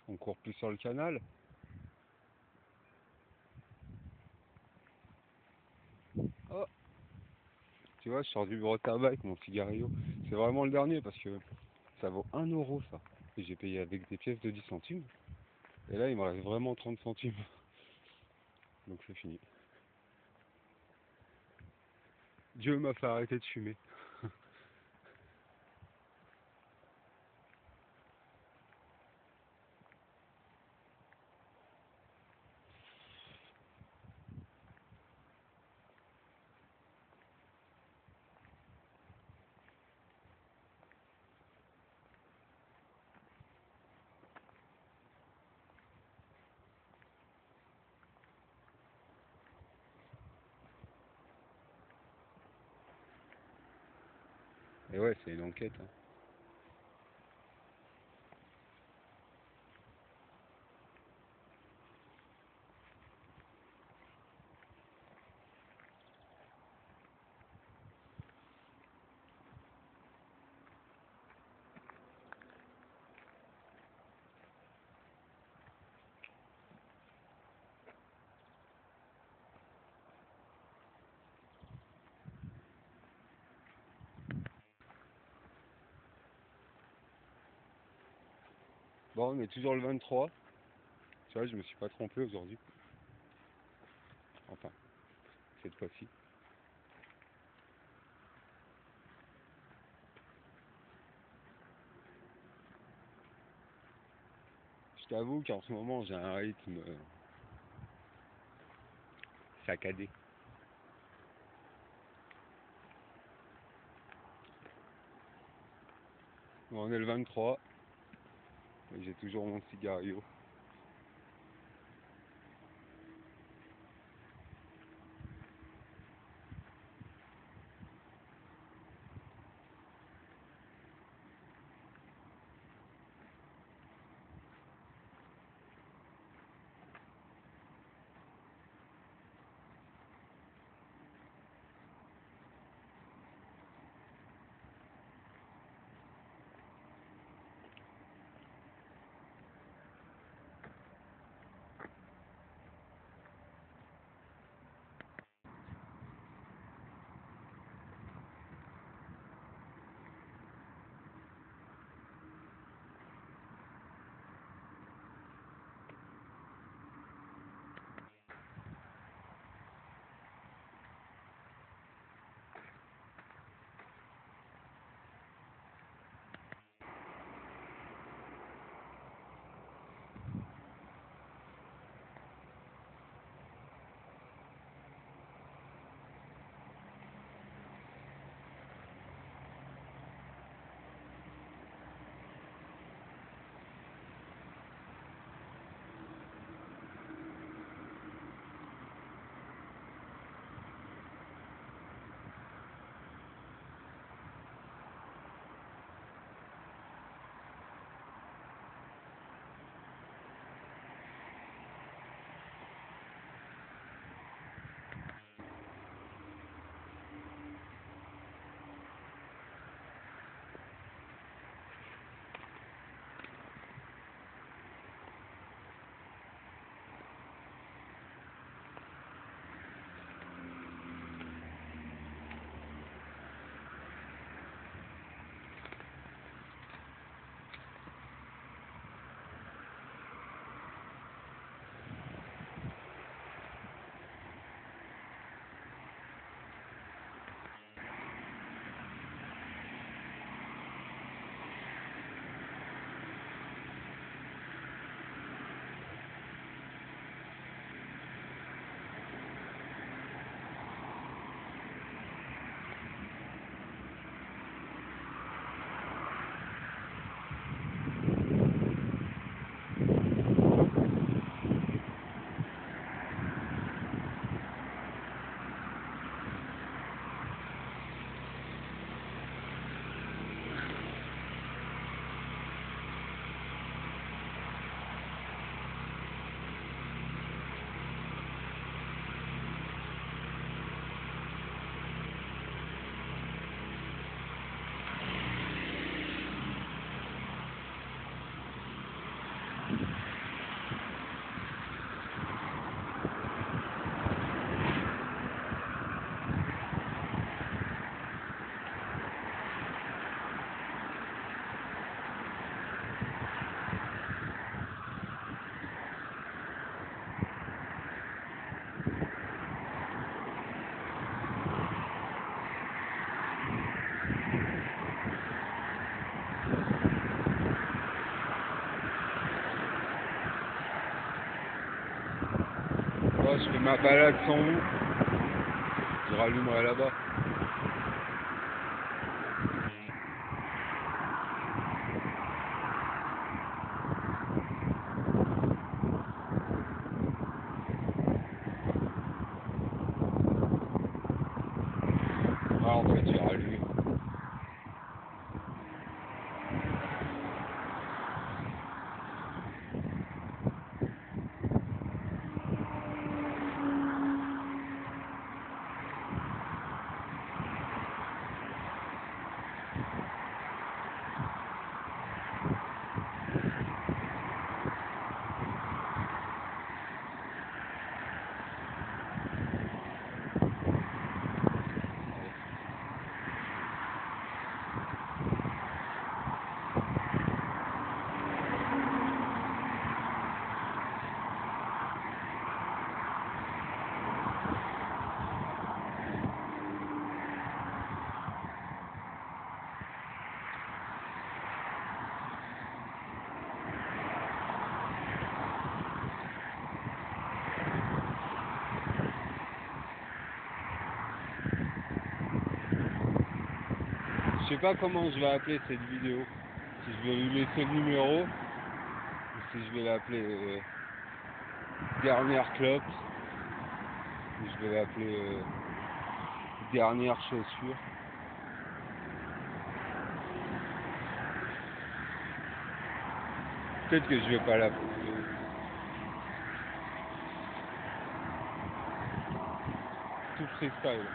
On court plus sur le canal. Oh, tu vois, je sors du bureau de tabac avec mon cigario. C'est vraiment le dernier parce que ça vaut 1 € ça. Et j'ai payé avec des pièces de 10 centimes. Et là, il me reste vraiment 30 centimes. Donc c'est fini. Dieu m'a fait arrêter de fumer. Et ouais, c'est une enquête, hein. Bon, on est toujours le 23. Tu vois, je me suis pas trompé aujourd'hui. Enfin, cette fois-ci. Je t'avoue qu'en ce moment, j'ai un rythme saccadé. Bon, on est le 23. Et j'ai toujours mon cigario. je fais ma balade sans vous. Je rallumerai là-bas. Ah, en fait, j'ai rallumé. Je sais pas comment je vais appeler cette vidéo. Si je vais lui laisser le numéro, ou si je vais l'appeler dernière clope, ou je vais l'appeler dernière chaussure. Peut-être que je vais pas l'appeler. Tout freestyle.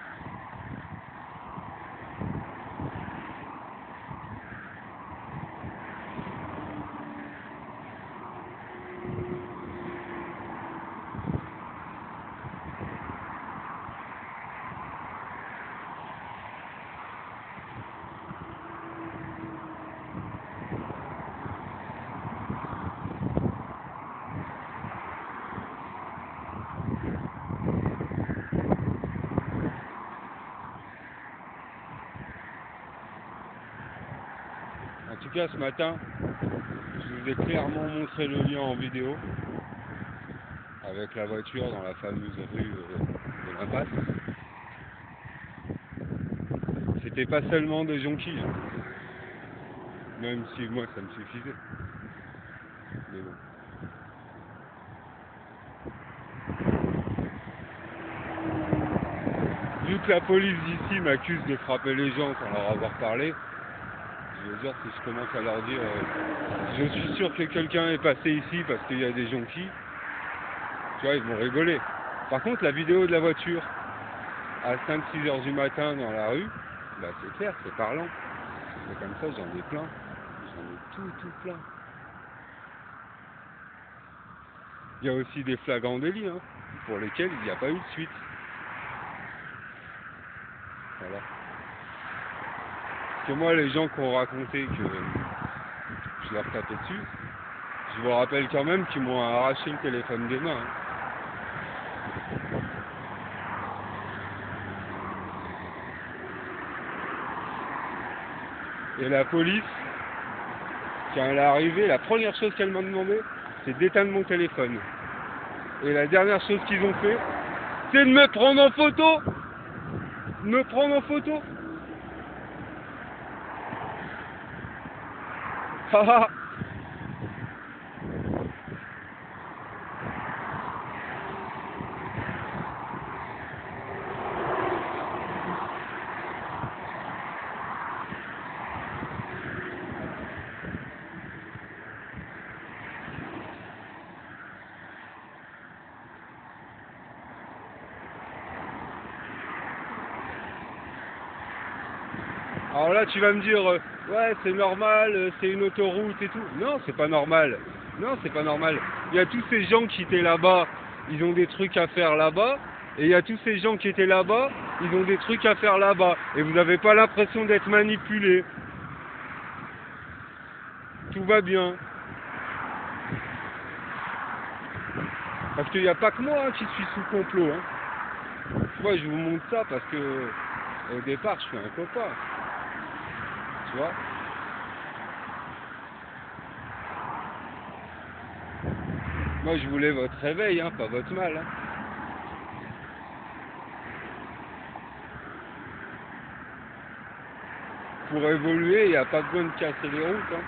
En tout cas, ce matin, je vous ai clairement montré le lien en vidéo avec la voiture dans la fameuse rue de l'impasse. C'était pas seulement des jonquilles, hein. Même si moi ça me suffisait. Mais bon. Vu que la police d'ici m'accuse de frapper les gens sans leur avoir parlé, je veux dire, si je commence à leur dire je suis sûr que quelqu'un est passé ici parce qu'il y a des jonquilles, tu vois, ils vont rigoler. Par contre, la vidéo de la voiture à 5-6 heures du matin dans la rue, bah c'est clair, c'est parlant. C'est comme ça, j'en ai plein. J'en ai tout plein. Il y a aussi des flagrants délits, hein, pour lesquels il n'y a pas eu de suite. Voilà. Parce que moi, les gens qui ont raconté que je leur tapais dessus, je vous rappelle quand même qu'ils m'ont arraché le téléphone des mains. Hein. Et la police, quand elle est arrivée, la première chose qu'elle m'a demandé, c'est d'éteindre mon téléphone. Et la dernière chose qu'ils ont fait, c'est de me prendre en photo. Me prendre en photo. Haha. Alors là, tu vas me dire, ouais, c'est normal, c'est une autoroute et tout. Non, c'est pas normal. Non, c'est pas normal. Il y a tous ces gens qui étaient là-bas, ils ont des trucs à faire là-bas. Et il y a tous ces gens qui étaient là-bas, ils ont des trucs à faire là-bas. Et vous n'avez pas l'impression d'être manipulé. Tout va bien. Parce qu'il n'y a pas que moi qui suis sous complot. Hein. Moi, je vous montre ça parce que, au départ, je suis un copain. Tu vois ? Moi, je voulais votre réveil, hein, pas votre mal. Hein. pour évoluer, il n'y a pas besoin de casser les routes. Hein.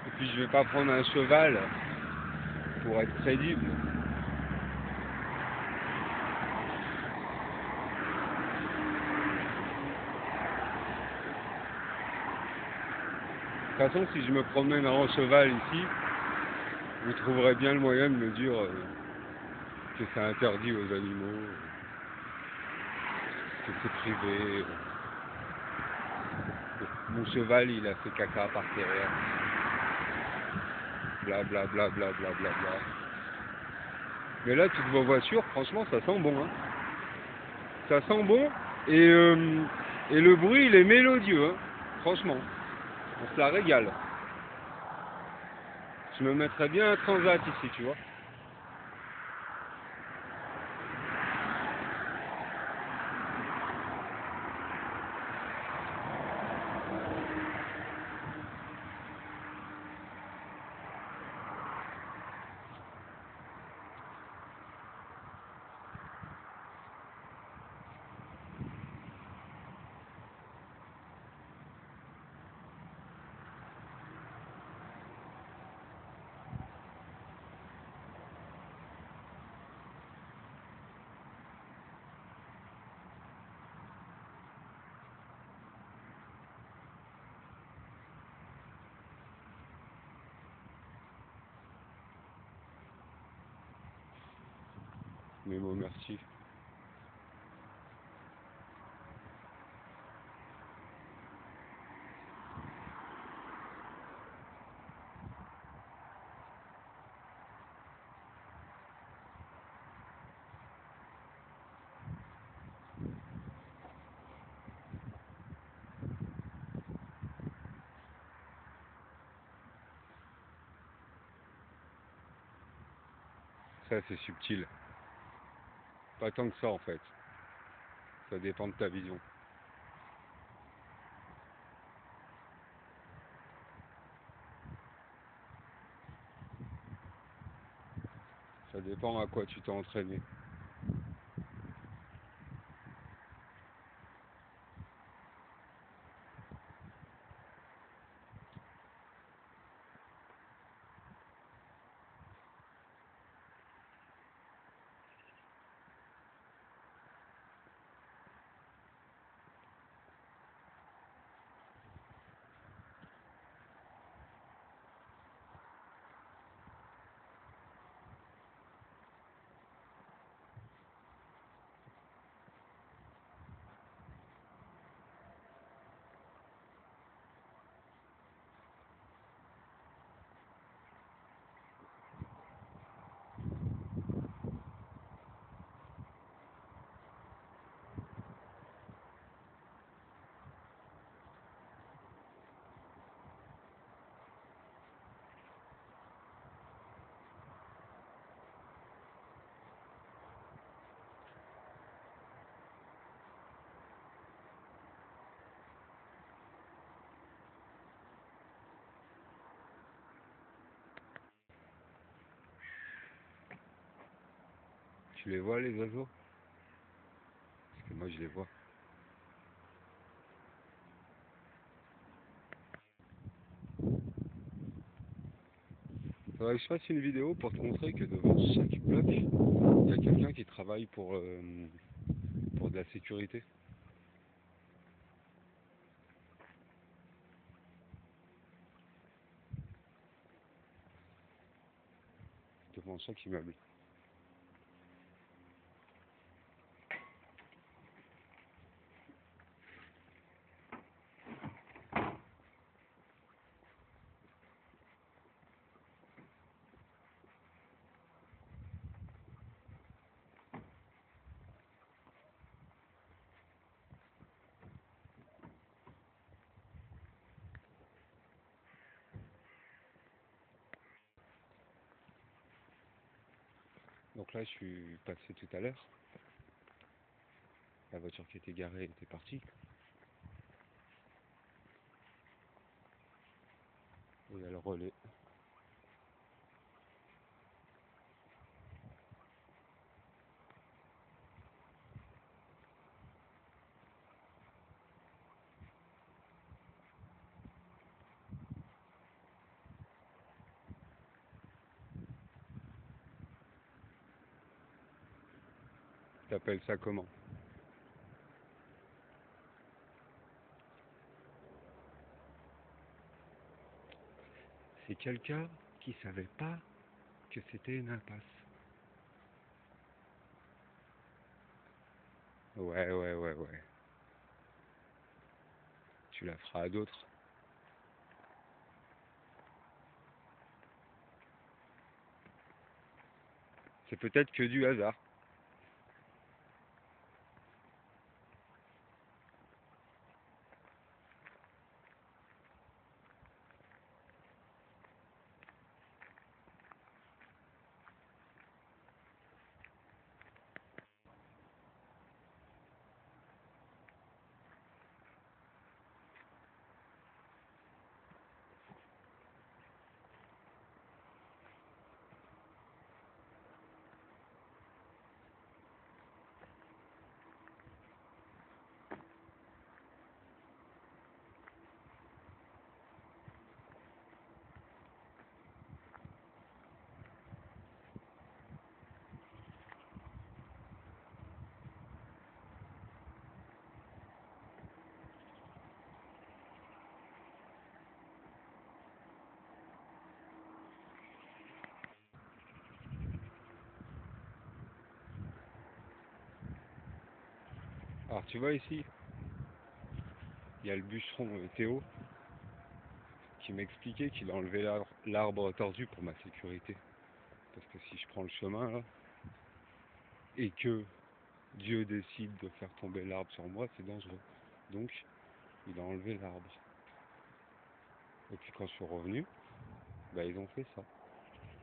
Et puis je vais pas prendre un cheval pour être crédible. De toute façon, si je me promène en cheval ici, vous trouverez bien le moyen de me dire que c'est interdit aux animaux, que c'est privé, que mon cheval il a fait caca par terre, bla bla bla bla bla bla bla. Mais là, toutes vos voitures, franchement, ça sent bon. Hein. Ça sent bon et le bruit il est mélodieux, hein. Franchement, on se la régale. Je me mettrais bien un transat ici, tu vois. Mais bon, merci. Ça, c'est subtil. Pas tant que ça, en fait. Ça dépend de ta vision. Ça dépend à quoi tu t'es entraîné. Tu les vois, les oiseaux? Parce que moi, je les vois. Faudrait que je fasse une vidéo pour te montrer que devant chaque bloc, il y a quelqu'un qui travaille pour de la sécurité. Devant chaque immeuble. Donc là, je suis passé tout à l'heure. La voiture qui était garée était partie. Et il y a le relais. T'appelles ça comment? C'est quelqu'un qui savait pas que c'était une impasse. Ouais, ouais, ouais, ouais. Tu la feras à d'autres. C'est peut-être que du hasard. Alors tu vois ici, il y a le bûcheron Théo qui m'expliquait qu'il a enlevé l'arbre tordu pour ma sécurité. Parce que si je prends le chemin là, et que Dieu décide de faire tomber l'arbre sur moi, c'est dangereux. Donc, il a enlevé l'arbre. Et puis quand je suis revenu, bah ils ont fait ça.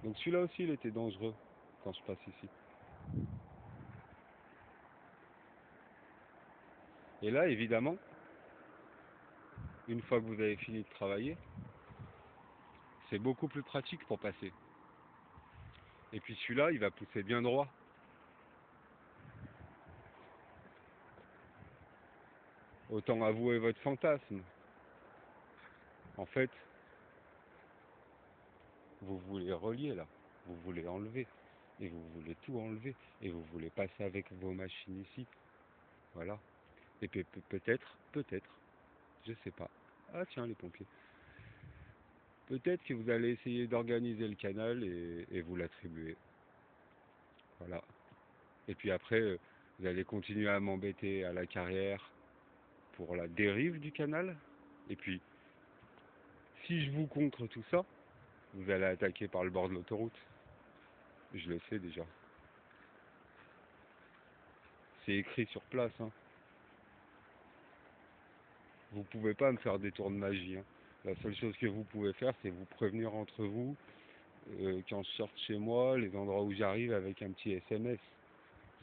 Donc celui-là aussi, il était dangereux quand je passe ici. Et là, évidemment, une fois que vous avez fini de travailler, c'est beaucoup plus pratique pour passer. Et puis celui-là, il va pousser bien droit. Autant avouer votre fantasme. En fait, vous voulez relier là. Vous voulez enlever. Et vous voulez tout enlever. Et vous voulez passer avec vos machines ici. Voilà. Et peut-être, je sais pas. Ah tiens, les pompiers. Peut-être que vous allez essayer d'organiser le canal et vous l'attribuer. Voilà. Et puis après, vous allez continuer à m'embêter à la carrière pour la dérive du canal. Et puis, si je vous contre tout ça, vous allez attaquer par le bord de l'autoroute. Je le sais déjà. C'est écrit sur place. Hein. Vous pouvez pas me faire des tours de magie. Hein. La seule chose que vous pouvez faire, c'est vous prévenir entre vous quand je sorte chez moi, les endroits où j'arrive avec un petit SMS.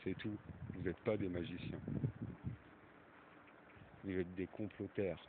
C'est tout. Vous n'êtes pas des magiciens. Vous êtes des complotaires.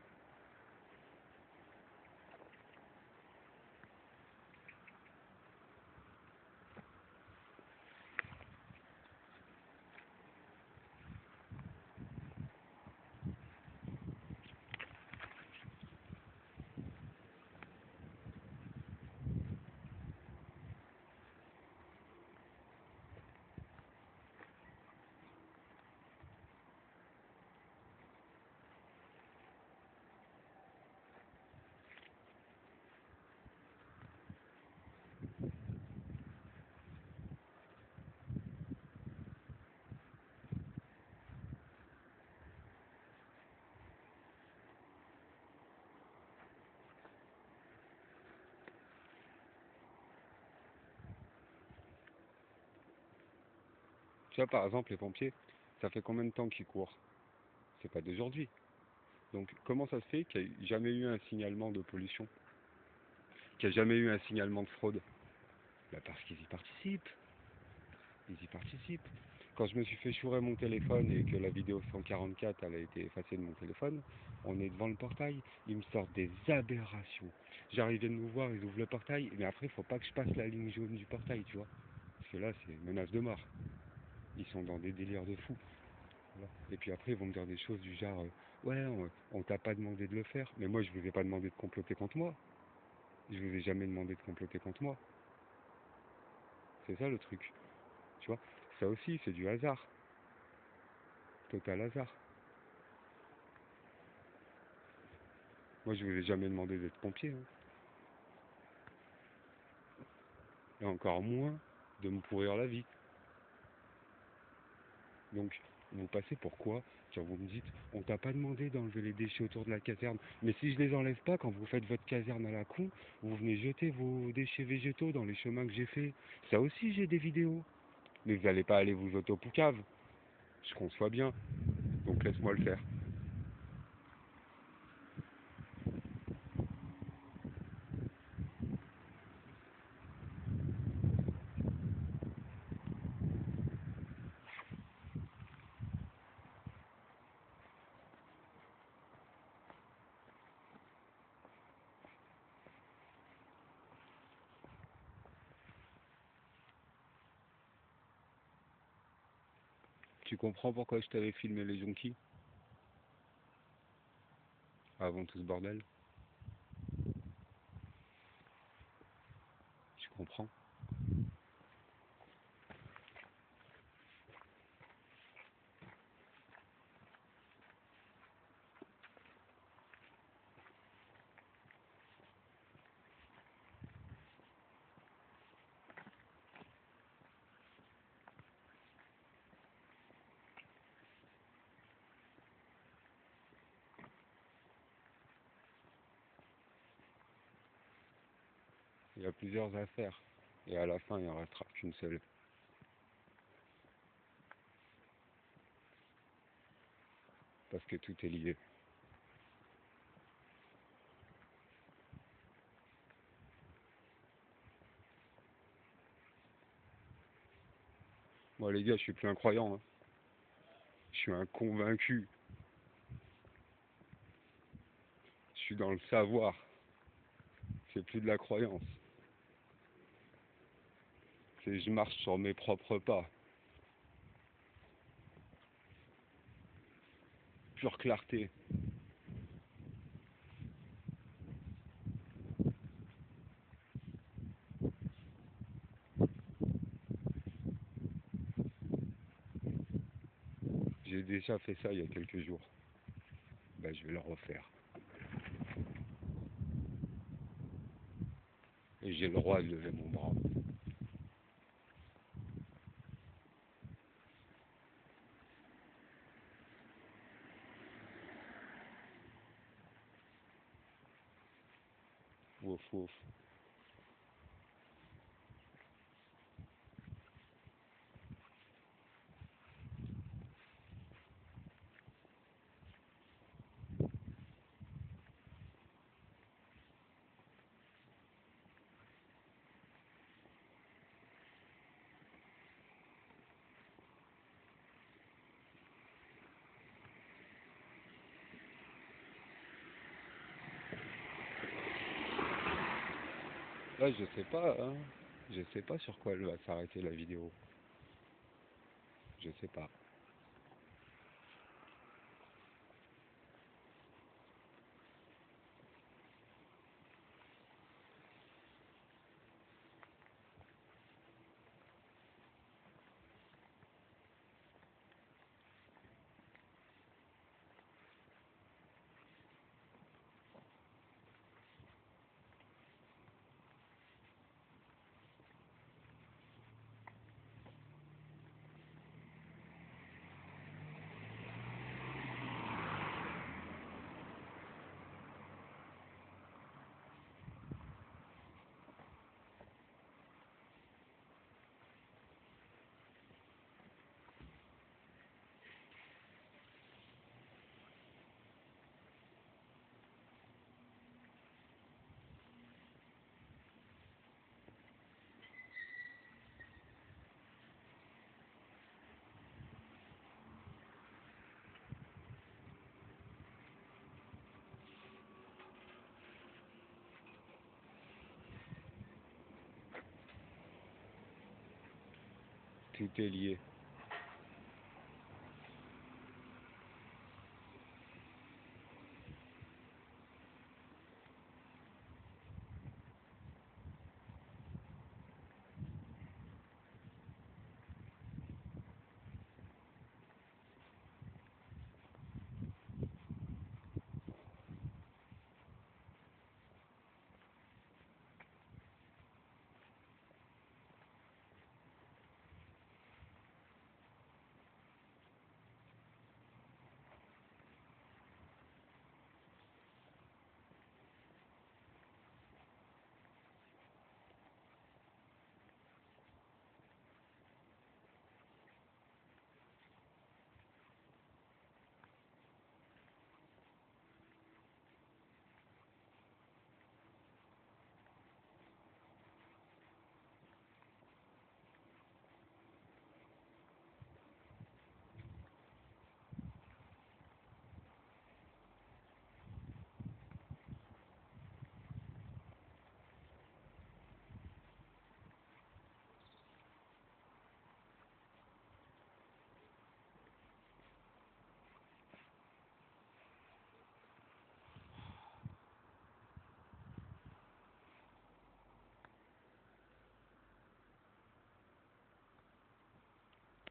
Tu vois, par exemple, les pompiers, ça fait combien de temps qu'ils courent? C'est pas d'aujourd'hui. Donc, comment ça se fait qu'il n'y a jamais eu un signalement de pollution? Qu'il n'y a jamais eu un signalement de fraude? Bah parce qu'ils y participent. Ils y participent. Quand je me suis fait chourer mon téléphone et que la vidéo 144 elle a été effacée de mon téléphone, on est devant le portail, ils me sortent des aberrations. J'arrive de nous voir, ils ouvrent le portail, mais après il faut pas que je passe la ligne jaune du portail, tu vois. Parce que là c'est menace de mort. Ils sont dans des délires de fou. Voilà. Et puis après ils vont me dire des choses du genre ouais on t'a pas demandé de le faire, mais moi je vous ai pas demandé de comploter contre moi. Je vous ai jamais demandé de comploter contre moi. C'est ça le truc. Tu vois. Ça aussi c'est du hasard. Total hasard. Moi, je vous ai jamais demandé d'être pompier, hein. Et encore moins de me pourrir la vie. Donc, vous passez pourquoi quand vous me dites, on t'a pas demandé d'enlever les déchets autour de la caserne. Mais si je les enlève pas, quand vous faites votre caserne à la con, vous venez jeter vos déchets végétaux dans les chemins que j'ai fait. Ça aussi, j'ai des vidéos. Mais vous n'allez pas aller vous autopoucave. Je conçois bien. Donc, laisse-moi le faire. Tu comprends pourquoi je t'avais filmé les jonquilles avant tout ce bordel? Tu comprends? Il y a plusieurs affaires. Et à la fin, il en restera qu'une seule. Parce que tout est lié. Moi les gars, je suis plus un croyant, hein. Je suis un convaincu. Je suis dans le savoir. C'est plus de la croyance. C'est je marche sur mes propres pas. Pure clarté. J'ai déjà fait ça il y a quelques jours. Bah je vais le refaire. Et j'ai le droit de lever mon bras. Ouf ouf. Là je sais pas, hein. Je sais pas sur quoi elle va s'arrêter la vidéo. Je sais pas. Tout est lié.